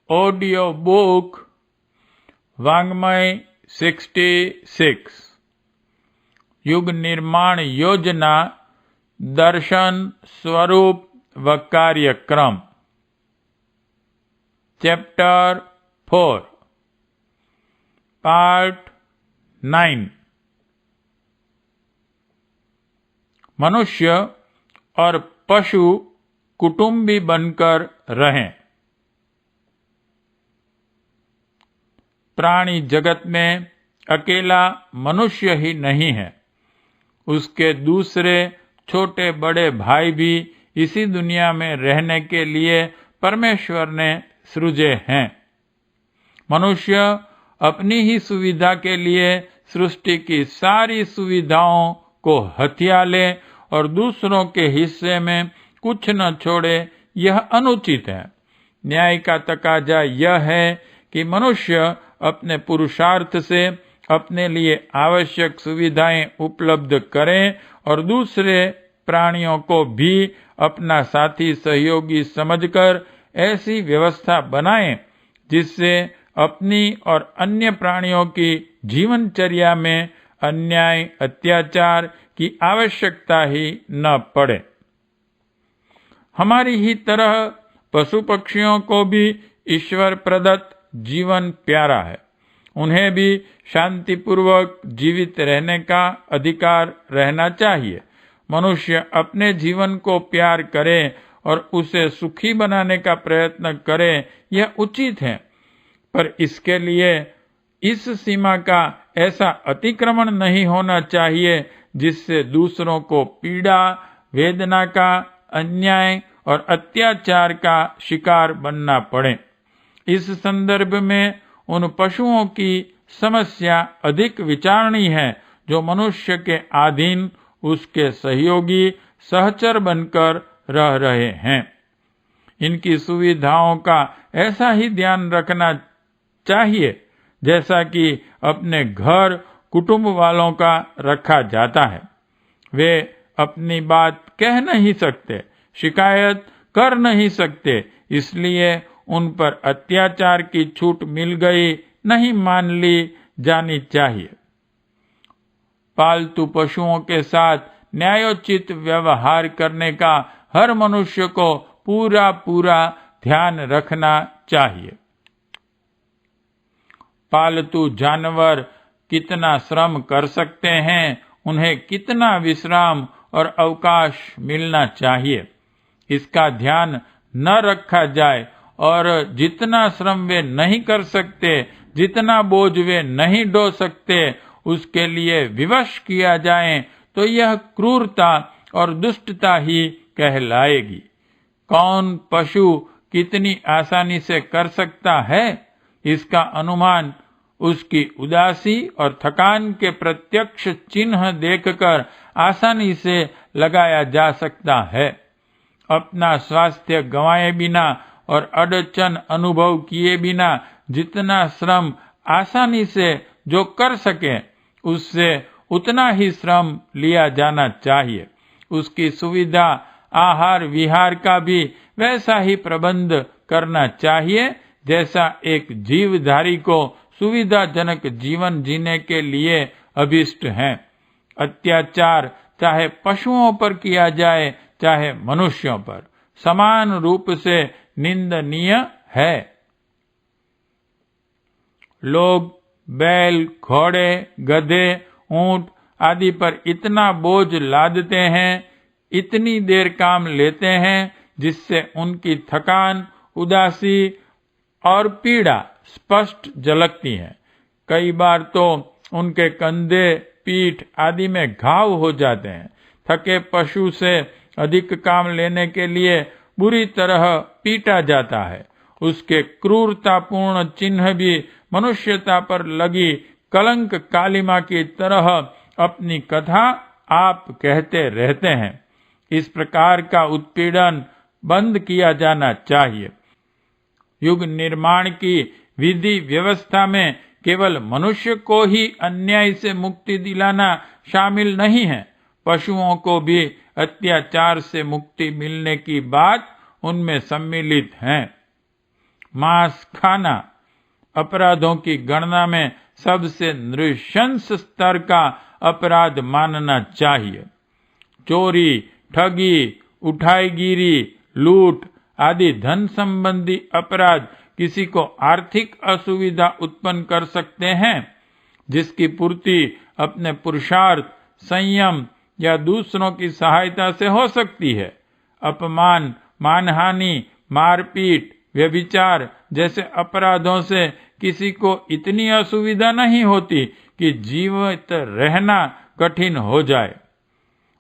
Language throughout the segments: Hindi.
ऑडियो बुक वाङ्मय 66 युग निर्माण योजना दर्शन स्वरूप व कार्यक्रम चैप्टर 4 पार्ट 9 मनुष्य और पशु कुटुंबी बनकर रहें। प्राणी जगत में अकेला मनुष्य ही नहीं है, उसके दूसरे छोटे बड़े भाई भी इसी दुनिया में रहने के लिए परमेश्वर ने सृजे हैं। मनुष्य अपनी ही सुविधा के लिए सृष्टि की सारी सुविधाओं को हथिया ले और दूसरों के हिस्से में कुछ न छोड़े, यह अनुचित है। न्याय का तकाजा यह है कि मनुष्य अपने पुरुषार्थ से अपने लिए आवश्यक सुविधाएं उपलब्ध करें और दूसरे प्राणियों को भी अपना साथी सहयोगी समझकर ऐसी व्यवस्था बनाएं जिससे अपनी और अन्य प्राणियों की जीवनचर्या में अन्याय अत्याचार की आवश्यकता ही न पड़े। हमारी ही तरह पशु पक्षियों को भी ईश्वर प्रदत्त जीवन प्यारा है। उन्हें भी शांतिपूर्वक जीवित रहने का अधिकार रहना चाहिए। मनुष्य अपने जीवन को प्यार करे और उसे सुखी बनाने का प्रयत्न करे, यह उचित है, पर इसके लिए इस सीमा का ऐसा अतिक्रमण नहीं होना चाहिए जिससे दूसरों को पीड़ा, वेदना का, अन्याय और अत्याचार का शिकार बनना पड़े। इस संदर्भ में उन पशुओं की समस्या अधिक विचारणीय है जो मनुष्य के अधीन उसके सहयोगी सहचर बनकर रह रहे हैं। इनकी सुविधाओं का ऐसा ही ध्यान रखना चाहिए जैसा कि अपने घर कुटुंब वालों का रखा जाता है। वे अपनी बात कह नहीं सकते, शिकायत कर नहीं सकते, इसलिए उन पर अत्याचार की छूट मिल गई नहीं मान ली जानी चाहिए। पालतू पशुओं के साथ न्यायोचित व्यवहार करने का हर मनुष्य को पूरा ध्यान रखना चाहिए। पालतू जानवर कितना श्रम कर सकते हैं, उन्हें कितना विश्राम और अवकाश मिलना चाहिए, इसका ध्यान न रखा जाए और जितना श्रम वे नहीं कर सकते, जितना बोझ वे नहीं ढो सकते, उसके लिए विवश किया जाए तो यह क्रूरता और दुष्टता ही कहलाएगी। कौन पशु कितनी आसानी से कर सकता है, इसका अनुमान उसकी उदासी और थकान के प्रत्यक्ष चिन्ह देखकर आसानी से लगाया जा सकता है। अपना स्वास्थ्य गंवाए बिना और अड़चन अनुभव किए बिना जितना श्रम आसानी से जो कर सके, उससे उतना ही श्रम लिया जाना चाहिए। उसकी सुविधा, आहार विहार का भी वैसा ही प्रबंध करना चाहिए जैसा एक जीवधारी को सुविधाजनक जीवन जीने के लिए अभिष्ट है। अत्याचार चाहे पशुओं पर किया जाए चाहे मनुष्यों पर, समान रूप से निंदनीय है। लोग बैल, घोड़े, गधे, ऊंट आदि पर इतना बोझ लादते हैं, इतनी देर काम लेते हैं, जिससे उनकी थकान, उदासी और पीड़ा स्पष्ट झलकती है। कई बार तो उनके कंधे, पीठ आदि में घाव हो जाते हैं। थके पशु से अधिक काम लेने के लिए बुरी तरह पीटा जाता है। उसके क्रूरतापूर्ण चिन्ह भी मनुष्यता पर लगी कलंक कालिमा की तरह अपनी कथा आप कहते रहते हैं। इस प्रकार का उत्पीड़न बंद किया जाना चाहिए। युग निर्माण की विधि व्यवस्था में केवल मनुष्य को ही अन्याय से मुक्ति दिलाना शामिल नहीं है, पशुओं को भी अत्याचार से मुक्ति मिलने की बात उनमें सम्मिलित है। मांस खाना अपराधों की गणना में सबसे नृशंस स्तर का अपराध मानना चाहिए। चोरी, ठगी, उठाईगिरी, लूट आदि धन संबंधी अपराध किसी को आर्थिक असुविधा उत्पन्न कर सकते हैं, जिसकी पूर्ति अपने पुरुषार्थ, संयम या दूसरों की सहायता से हो सकती है। अपमान, मानहानि, मारपीट, व्यभिचार जैसे अपराधों से किसी को इतनी असुविधा नहीं होती कि जीवित रहना कठिन हो जाए।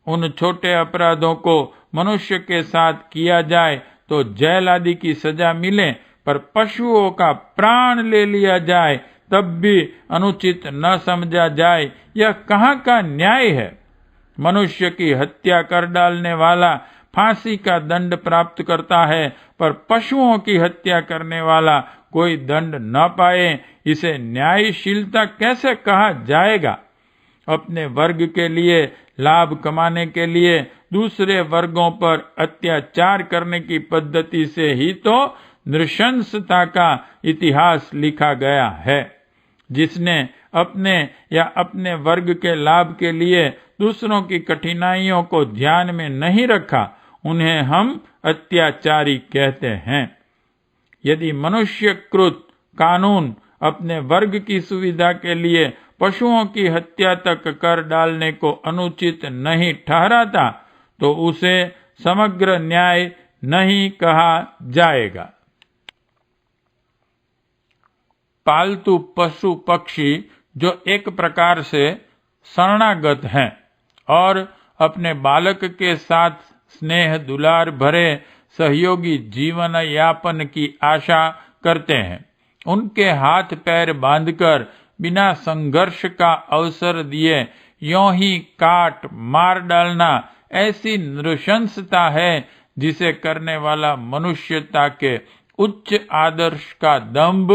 उन छोटे अपराधों को मनुष्य के साथ किया जाए तो जेल आदि की सजा मिले, पर पशुओं का प्राण ले लिया जाए तब भी अनुचित न समझा जाए, यह कहाँ का न्याय है। मनुष्य की हत्या कर डालने वाला फांसी का दंड प्राप्त करता है, पर पशुओं की हत्या करने वाला कोई दंड न पाए, इसे न्यायशीलता कैसे कहा जाएगा। अपने वर्ग के लिए लाभ कमाने के लिए दूसरे वर्गों पर अत्याचार करने की पद्धति से ही तो नृशंसता का इतिहास लिखा गया है। जिसने अपने या अपने वर्ग के लाभ के लिए दूसरों की कठिनाइयों को ध्यान में नहीं रखा, उन्हें हम अत्याचारी कहते हैं। यदि मनुष्यकृत कानून अपने वर्ग की सुविधा के लिए पशुओं की हत्या तक कर डालने को अनुचित नहीं ठहराता, तो उसे समग्र न्याय नहीं कहा जाएगा। पालतू पशु पक्षी जो एक प्रकार से शरणागत हैं और अपने बालक के साथ स्नेह दुलार भरे सहयोगी जीवन यापन की आशा करते हैं, उनके हाथ पैर बांधकर बिना संघर्ष का अवसर दिए यों ही काट मार डालना ऐसी नृशंसता है जिसे करने वाला मनुष्यता के उच्च आदर्श का दंभ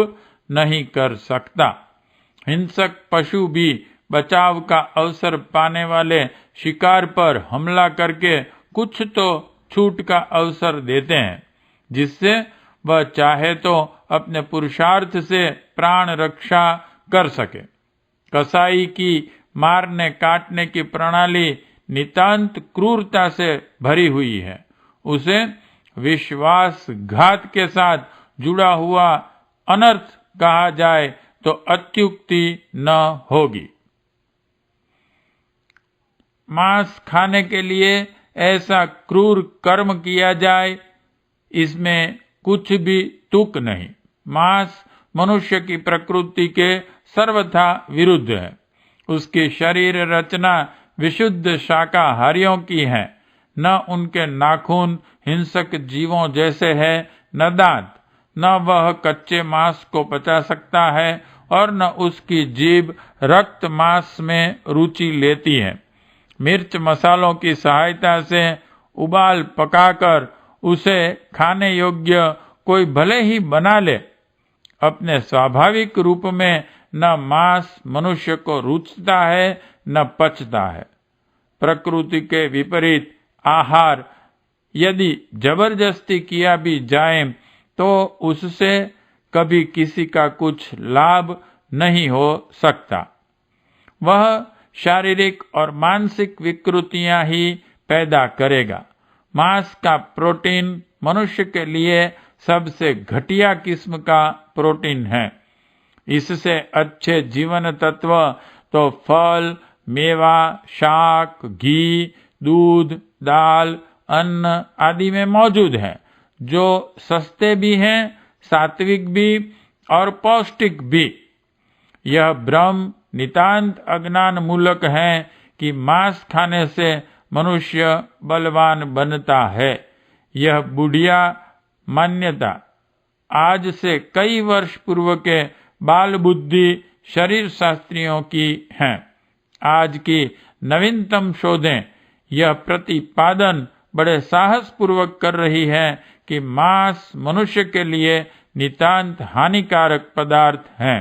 नहीं कर सकता। हिंसक पशु भी बचाव का अवसर पाने वाले शिकार पर हमला करके कुछ तो छूट का अवसर देते हैं, जिससे वह चाहे तो अपने पुरुषार्थ से प्राण रक्षा कर सके। कसाई की मारने काटने की प्रणाली नितांत क्रूरता से भरी हुई है। उसे विश्वासघात के साथ जुड़ा हुआ अनर्थ कहा जाए तो अत्युक्ति न होगी। मांस खाने के लिए ऐसा क्रूर कर्म किया जाए, इसमें कुछ भी तुक नहीं। मांस मनुष्य की प्रकृति के सर्वथा विरुद्ध है। उसकी शरीर रचना विशुद्ध शाकाहारियों की है। न उनके नाखून हिंसक जीवों जैसे है, न दांत, न वह कच्चे मांस को पचा सकता है और न उसकी जीभ रक्त मांस में रुचि लेती है। मिर्च मसालों की सहायता से उबाल पकाकर उसे खाने योग्य कोई भले ही बना ले, अपने स्वाभाविक रूप में न मांस मनुष्य को रुचता है न पचता है। प्रकृति के विपरीत आहार यदि जबरदस्ती किया भी जाए तो उससे कभी किसी का कुछ लाभ नहीं हो सकता। वह शारीरिक और मानसिक विकृतियां ही पैदा करेगा। मांस का प्रोटीन मनुष्य के लिए सबसे घटिया किस्म का प्रोटीन है। इससे अच्छे जीवन तत्व तो फल, मेवा, शाक, घी, दूध, दाल, अन्न आदि में मौजूद है, जो सस्ते भी हैं, सात्विक भी और पौष्टिक भी। यह भ्रम नितांत अज्ञान मूलक है कि मांस खाने से मनुष्य बलवान बनता है। यह बुढ़िया मान्यता आज से कई वर्ष पूर्व के बाल बुद्धि शरीर शास्त्रियों की हैं। आज की नवीनतम शोधें यह प्रतिपादन बड़े साहस पूर्वक कर रही है कि मांस मनुष्य के लिए नितांत हानिकारक पदार्थ है।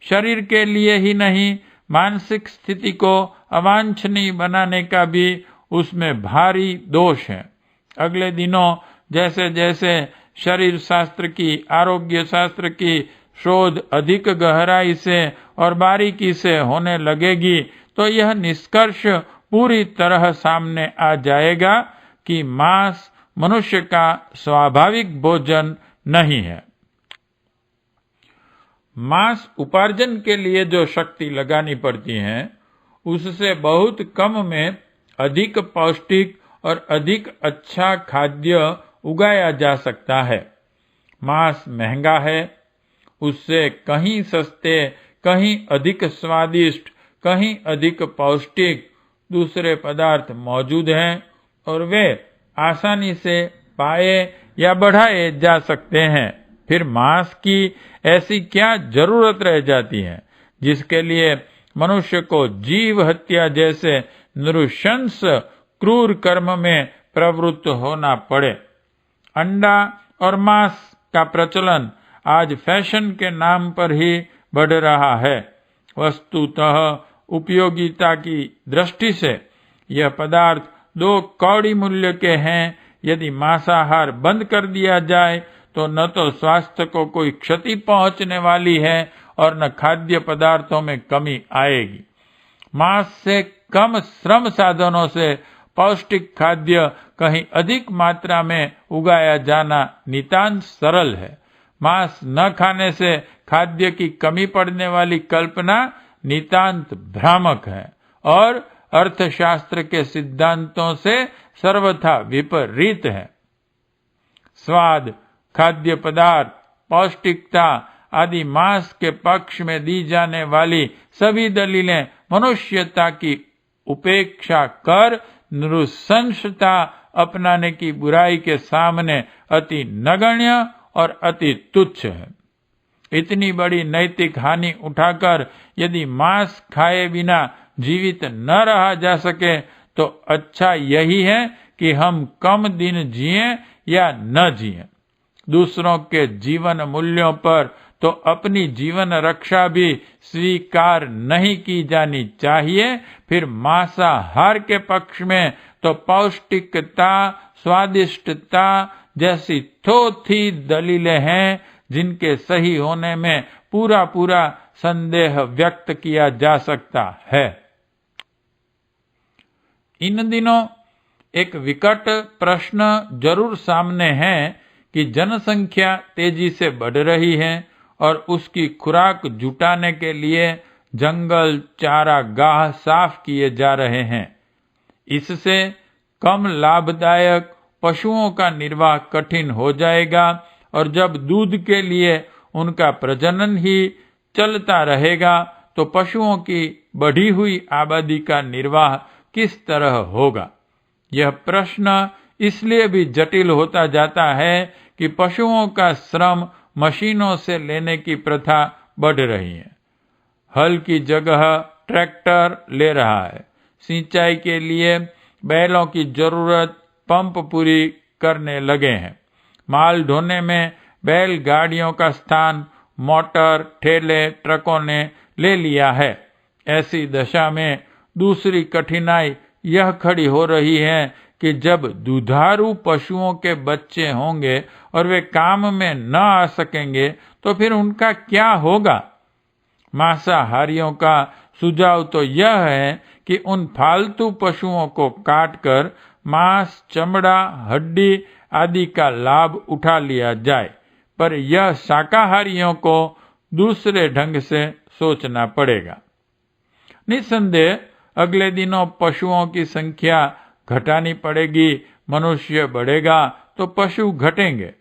शरीर के लिए ही नहीं, मानसिक स्थिति को अवांछनीय बनाने का भी उसमें भारी दोष है। अगले दिनों जैसे जैसे शरीर शास्त्र की, आरोग्य शास्त्र की शोध अधिक गहराई से और बारीकी से होने लगेगी तो यह निष्कर्ष पूरी तरह सामने आ जाएगा कि मांस मनुष्य का स्वाभाविक भोजन नहीं है। मांस उपार्जन के लिए जो शक्ति लगानी पड़ती है उससे बहुत कम में अधिक पौष्टिक और अधिक अच्छा खाद्य उगाया जा सकता है। मांस महंगा है, उससे कहीं सस्ते, कहीं अधिक स्वादिष्ट, कहीं अधिक पौष्टिक दूसरे पदार्थ मौजूद हैं और वे आसानी से पाए या बढ़ाए जा सकते हैं। फिर मांस की ऐसी क्या जरूरत रह जाती है जिसके लिए मनुष्य को जीव हत्या जैसे नृशंस क्रूर कर्म में प्रवृत्त होना पड़े। अंडा और मांस का प्रचलन आज फैशन के नाम पर ही बढ़ रहा है। वस्तुतः उपयोगिता की दृष्टि से यह पदार्थ 2 कौड़ी मूल्य के हैं। यदि मांसाहार बंद कर दिया जाए तो न तो स्वास्थ्य को कोई क्षति पहुंचने वाली है और न खाद्य पदार्थों में कमी आएगी। मांस से कम श्रम साधनों से पौष्टिक खाद्य कहीं अधिक मात्रा में उगाया जाना नितांत सरल है। मांस न खाने से खाद्य की कमी पड़ने वाली कल्पना नितांत भ्रामक है और अर्थशास्त्र के सिद्धांतों से सर्वथा विपरीत है। स्वाद, खाद्य पदार्थ, पौष्टिकता आदि मांस के पक्ष में दी जाने वाली सभी दलीलें मनुष्यता की उपेक्षा कर नृशंसता अपनाने की बुराई के सामने अति नगण्य और अति तुच्छ है। इतनी बड़ी नैतिक हानि उठाकर यदि मांस खाए बिना जीवित न रहा जा सके तो अच्छा यही है कि हम कम दिन जिएं या न जिएं। दूसरों के जीवन मूल्यों पर तो अपनी जीवन रक्षा भी स्वीकार नहीं की जानी चाहिए। फिर मांसाहार के पक्ष में तो पौष्टिकता, स्वादिष्टता जैसी थोथी दलीलें हैं जिनके सही होने में पूरा पूरा संदेह व्यक्त किया जा सकता है। इन दिनों एक विकट प्रश्न जरूर सामने है कि जनसंख्या तेजी से बढ़ रही है और उसकी खुराक जुटाने के लिए जंगल, चारागाह साफ किए जा रहे हैं। इससे कम लाभदायक पशुओं का निर्वाह कठिन हो जाएगा और जब दूध के लिए उनका प्रजनन ही चलता रहेगा तो पशुओं की बढ़ी हुई आबादी का निर्वाह किस तरह होगा। यह प्रश्न इसलिए भी जटिल होता जाता है कि पशुओं का श्रम मशीनों से लेने की प्रथा बढ़ रही है। हल की जगह ट्रैक्टर ले रहा है। सिंचाई के लिए बैलों की जरूरत पंप पूरी करने लगे हैं। माल ढोने में बैलगाड़ियों का स्थान मोटर, ठेले, ट्रकों ने ले लिया है। ऐसी दशा में दूसरी कठिनाई यह खड़ी हो रही है कि जब दुधारू पशुओं के बच्चे होंगे और वे काम में न आ सकेंगे तो फिर उनका क्या होगा। मांसाहारियों का सुझाव तो यह है कि उन फालतू पशुओं को काटकर मांस, चमड़ा, हड्डी आदि का लाभ उठा लिया जाए, पर यह शाकाहारियों को दूसरे ढंग से सोचना पड़ेगा। निस्संदेह अगले दिनों पशुओं की संख्या घटानी पड़ेगी। मनुष्य बढ़ेगा तो पशु घटेंगे।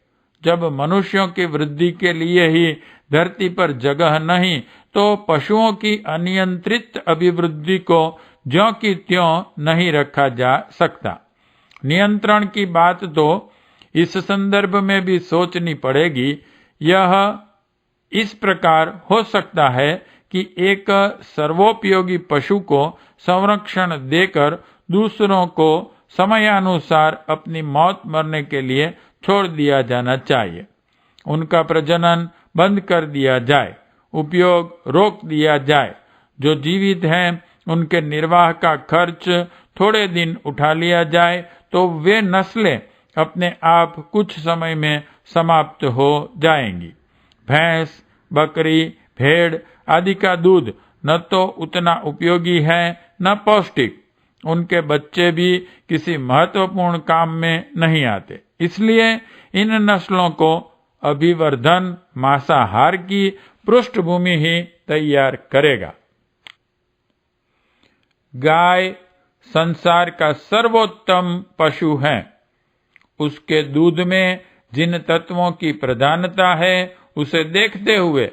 जब मनुष्यों की वृद्धि के लिए ही धरती पर जगह नहीं तो पशुओं की अनियंत्रित अभिवृद्धि को ज्यों की त्यों नहीं रखा जा सकता। नियंत्रण की बात तो इस संदर्भ में भी सोचनी पड़ेगी। यह इस प्रकार हो सकता है कि एक सर्वोपयोगी पशु को संरक्षण देकर दूसरों को समयानुसार अपनी मौत मरने के लिए छोड़ दिया जाना चाहिए। उनका प्रजनन बंद कर दिया जाए, उपयोग रोक दिया जाए। जो जीवित हैं उनके निर्वाह का खर्च थोड़े दिन उठा लिया जाए तो वे नस्लें अपने आप कुछ समय में समाप्त हो जाएंगी। भैंस, बकरी, भेड़ आदि का दूध न तो उतना उपयोगी है न पौष्टिक। उनके बच्चे भी किसी महत्वपूर्ण काम में नहीं आते। इसलिए इन नस्लों को अभिवर्धन मांसाहार की पृष्ठभूमि ही तैयार करेगा। गाय संसार का सर्वोत्तम पशु है। उसके दूध में जिन तत्वों की प्रधानता है, उसे देखते हुए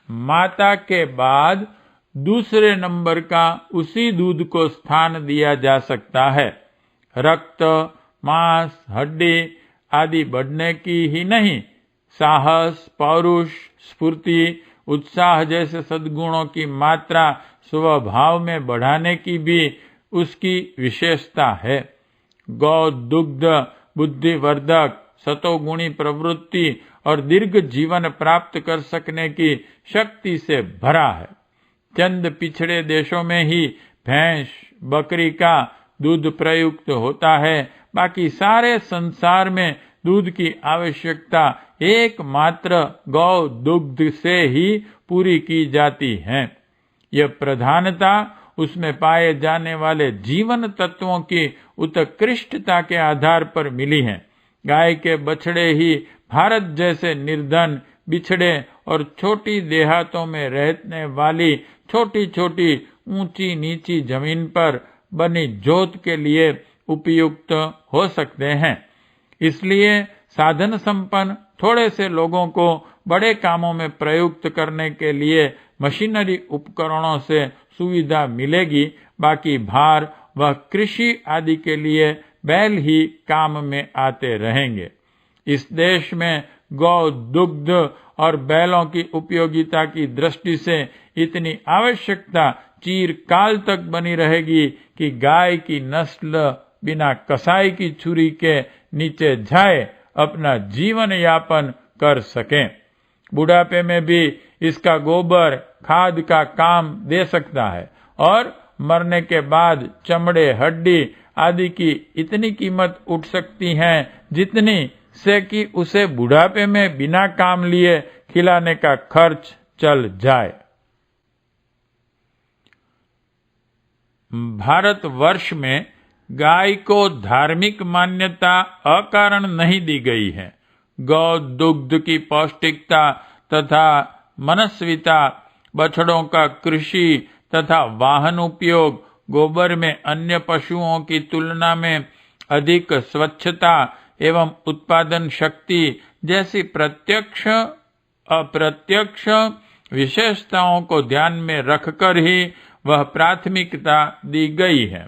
माता के बाद दूसरे नंबर का उसी दूध को स्थान दिया जा सकता है। रक्त, मांस, हड्डी आदि बढ़ने की ही नहीं, साहस, पौरुष, स्फूर्ति, उत्साह जैसे सद्गुणों की मात्रा स्वभाव में बढ़ाने की भी उसकी विशेषता है। गौ दुग्ध बुद्धिवर्धक, सतोगुणी प्रवृत्ति और दीर्घ जीवन प्राप्त कर सकने की शक्ति से भरा है। चंद पिछड़े देशों में ही भैंस, बकरी का दूध प्रयुक्त होता है। बाकी सारे संसार में दूध की आवश्यकता एकमात्र गौ दुग्ध से ही पूरी की जाती है। यह प्रधानता उसमें पाए जाने वाले जीवन तत्वों की उत्कृष्टता के आधार पर मिली है। गाय के बछड़े ही भारत जैसे निर्धन, बिछड़े और छोटी देहातों में रहने वाली छोटी छोटी ऊंची नीची जमीन पर बनी जोत के लिए उपयुक्त हो सकते हैं। इसलिए साधन संपन्न थोड़े से लोगों को बड़े कामों में प्रयुक्त करने के लिए मशीनरी उपकरणों से सुविधा मिलेगी। बाकी भार व कृषि आदि के लिए बैल ही काम में आते रहेंगे। इस देश में गौ दुग्ध और बैलों की उपयोगिता की दृष्टि से इतनी आवश्यकता चिरकाल तक बनी रहेगी कि गाय की नस्ल बिना कसाई की छुरी के नीचे जाए अपना जीवन यापन कर सकें। बुढ़ापे में भी इसका गोबर खाद का काम दे सकता है और मरने के बाद चमड़े, हड्डी आदि की इतनी कीमत उठ सकती है जितनी से कि उसे बुढ़ापे में बिना काम लिए खिलाने का खर्च चल जाए। भारतवर्ष में गाय को धार्मिक मान्यता अकारण नहीं दी गई है। गौ दुग्ध की पौष्टिकता तथा मनस्विता, बछड़ों का कृषि तथा वाहन उपयोग, गोबर में अन्य पशुओं की तुलना में अधिक स्वच्छता एवं उत्पादन शक्ति जैसी प्रत्यक्ष अप्रत्यक्ष विशेषताओं को ध्यान में रखकर ही वह प्राथमिकता दी गई है।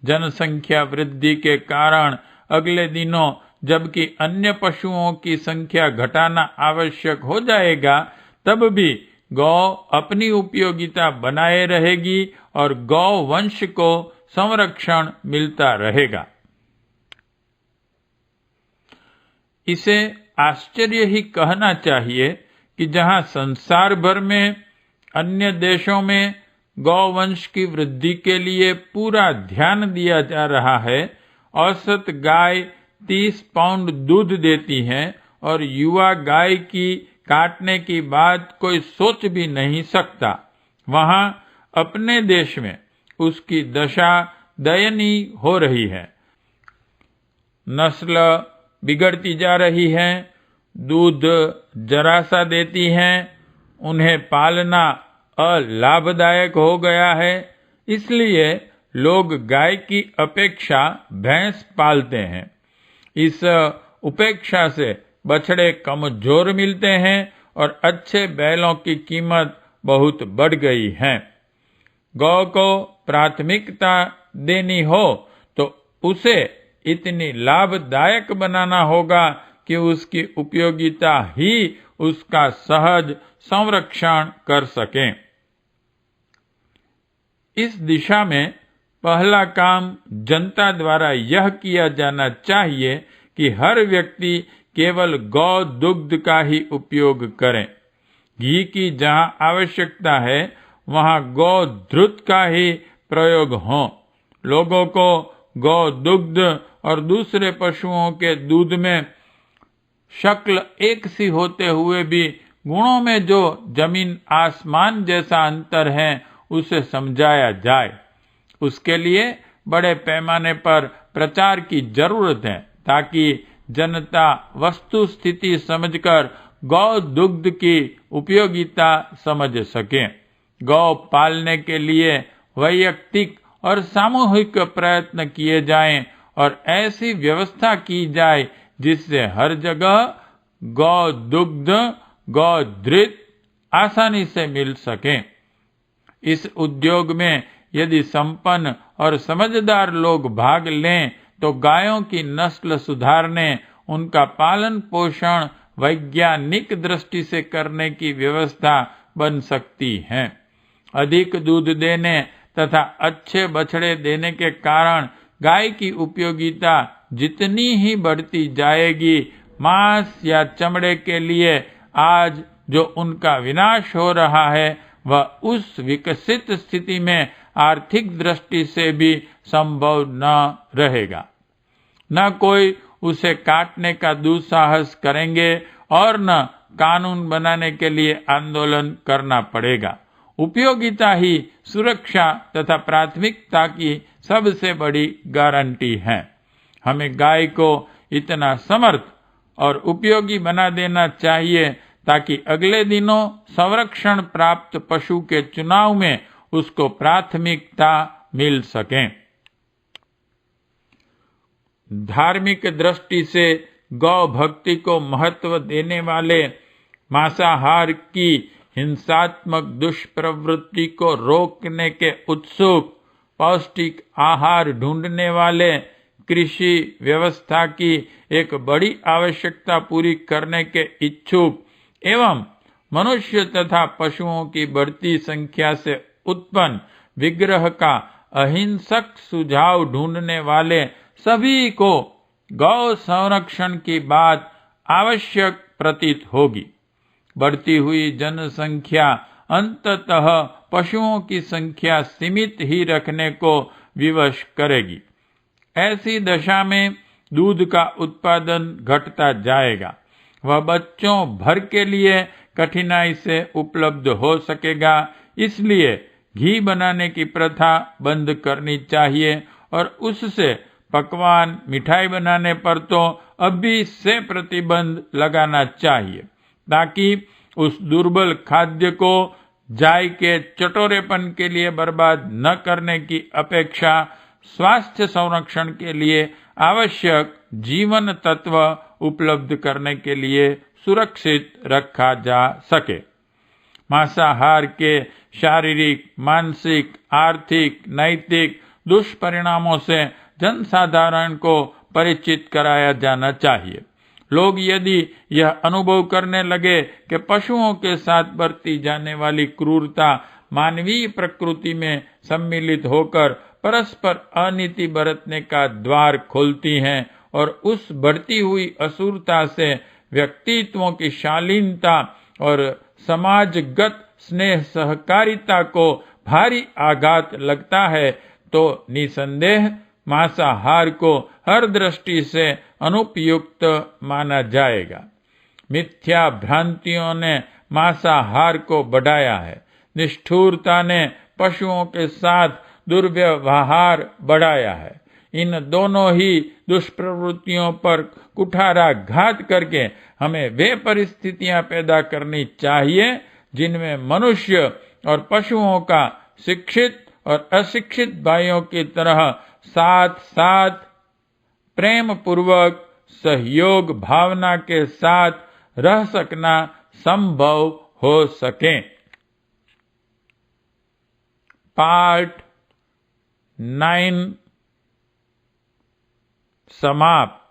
जनसंख्या वृद्धि के कारण अगले दिनों जबकि अन्य पशुओं की संख्या घटाना आवश्यक हो जाएगा, तब भी गौ अपनी उपयोगिता बनाए रहेगी और गौ वंश को संरक्षण मिलता रहेगा। इसे आश्चर्य ही कहना चाहिए कि जहां संसार भर में अन्य देशों में गौवंश की वृद्धि के लिए पूरा ध्यान दिया जा रहा है, औसत गाय 30 पाउंड दूध देती है और युवा गाय की काटने की बात कोई सोच भी नहीं सकता। वहां अपने देश में उसकी दशा दयनीय हो रही है। नस्ल बिगड़ती जा रही है, दूध जरा सा देती है, उन्हें पालना अलाभदायक हो गया है। इसलिए लोग गाय की अपेक्षा भैंस पालते हैं। इस उपेक्षा से बछड़े कमजोर मिलते हैं और अच्छे बैलों की कीमत बहुत बढ़ गई है। गौ को प्राथमिकता देनी हो तो उसे इतनी लाभदायक बनाना होगा कि उसकी उपयोगिता ही उसका सहज संरक्षण कर सके। इस दिशा में पहला काम जनता द्वारा यह किया जाना चाहिए कि हर व्यक्ति केवल गौ दुग्ध का ही उपयोग करे। घी की जहां आवश्यकता है वहां गौ द्रुत का ही प्रयोग हो। लोगों को गौ दुग्ध और दूसरे पशुओं के दूध में शक्ल एक सी होते हुए भी गुणों में जो जमीन आसमान जैसा अंतर है उसे समझाया जाए। उसके लिए बड़े पैमाने पर प्रचार की जरूरत है ताकि जनता वस्तु स्थिति समझकर गौ दुग्ध की उपयोगिता समझ सके। गौ पालने के लिए वैयक्तिक और सामूहिक प्रयत्न किए जाएं और ऐसी व्यवस्था की जाए जिससे हर जगह गौ दुग्ध गौ घृत आसानी से मिल सके। इस उद्योग में यदि संपन्न और समझदार लोग भाग लें तो गायों की नस्ल सुधारने, उनका पालन पोषण वैज्ञानिक दृष्टि से करने की व्यवस्था बन सकती है। अधिक दूध देने तथा अच्छे बछड़े देने के कारण गाय की उपयोगिता जितनी ही बढ़ती जाएगी, मांस या चमड़े के लिए आज जो उनका विनाश हो रहा है वह उस विकसित स्थिति में आर्थिक दृष्टि से भी संभव न रहेगा। न कोई उसे काटने का दुस्साहस करेंगे और न कानून बनाने के लिए आंदोलन करना पड़ेगा। उपयोगिता ही सुरक्षा तथा प्राथमिकता की सबसे बड़ी गारंटी है। हमें गाय को इतना समर्थ और उपयोगी बना देना चाहिए ताकि अगले दिनों संरक्षण प्राप्त पशु के चुनाव में उसको प्राथमिकता मिल सके। धार्मिक दृष्टि से गौ भक्ति को महत्व देने वाले, मांसाहार की हिंसात्मक दुष्प्रवृत्ति को रोकने के उत्सुक, पौष्टिक आहार ढूंढने वाले, कृषि व्यवस्था की एक बड़ी आवश्यकता पूरी करने के इच्छुक एवं मनुष्य तथा पशुओं की बढ़ती संख्या से उत्पन्न विग्रह का अहिंसक सुझाव ढूंढने वाले सभी को गौ संरक्षण की बात आवश्यक प्रतीत होगी। बढ़ती हुई जनसंख्या अंततः पशुओं की संख्या सीमित ही रखने को विवश करेगी। ऐसी दशा में दूध का उत्पादन घटता जाएगा। वह बच्चों भर के लिए कठिनाई से उपलब्ध हो सकेगा। इसलिए घी बनाने की प्रथा बंद करनी चाहिए और उससे पकवान मिठाई बनाने पर तो अभी से प्रतिबंध लगाना चाहिए ताकि उस दुर्बल खाद्य को जाय के चटोरेपन के लिए बर्बाद न करने की अपेक्षा स्वास्थ्य संरक्षण के लिए आवश्यक जीवन तत्व उपलब्ध करने के लिए सुरक्षित रखा जा सके। मांसाहार के शारीरिक, मानसिक, आर्थिक, नैतिक दुष्परिणामों से जनसाधारण को परिचित कराया जाना चाहिए। लोग यदि यह अनुभव करने लगे कि पशुओं के साथ बरती जाने वाली क्रूरता मानवीय प्रकृति में सम्मिलित होकर परस्पर अनीति बरतने का द्वार खोलती हैं और उस बढ़ती हुई असुरता से व्यक्तित्वों की शालीनता और समाजगत स्नेह सहकारिता को भारी आघात लगता है, तो निसंदेह मांसाहार को हर दृष्टि से अनुपयुक्त माना जाएगा। मिथ्या भ्रांतियों ने मांसाहार को बढ़ाया है। निष्ठुरता ने पशुओं के साथ दुर्व्यवहार बढ़ाया है। इन दोनों ही दुष्प्रवृत्तियों पर कुठाराघात करके हमें वे परिस्थितियां पैदा करनी चाहिए जिनमें मनुष्य और पशुओं का शिक्षित और अशिक्षित भाइयों की तरह साथ साथ प्रेम पूर्वक सहयोग भावना के साथ रह सकना संभव हो सके। पार्ट 9 समाप्त।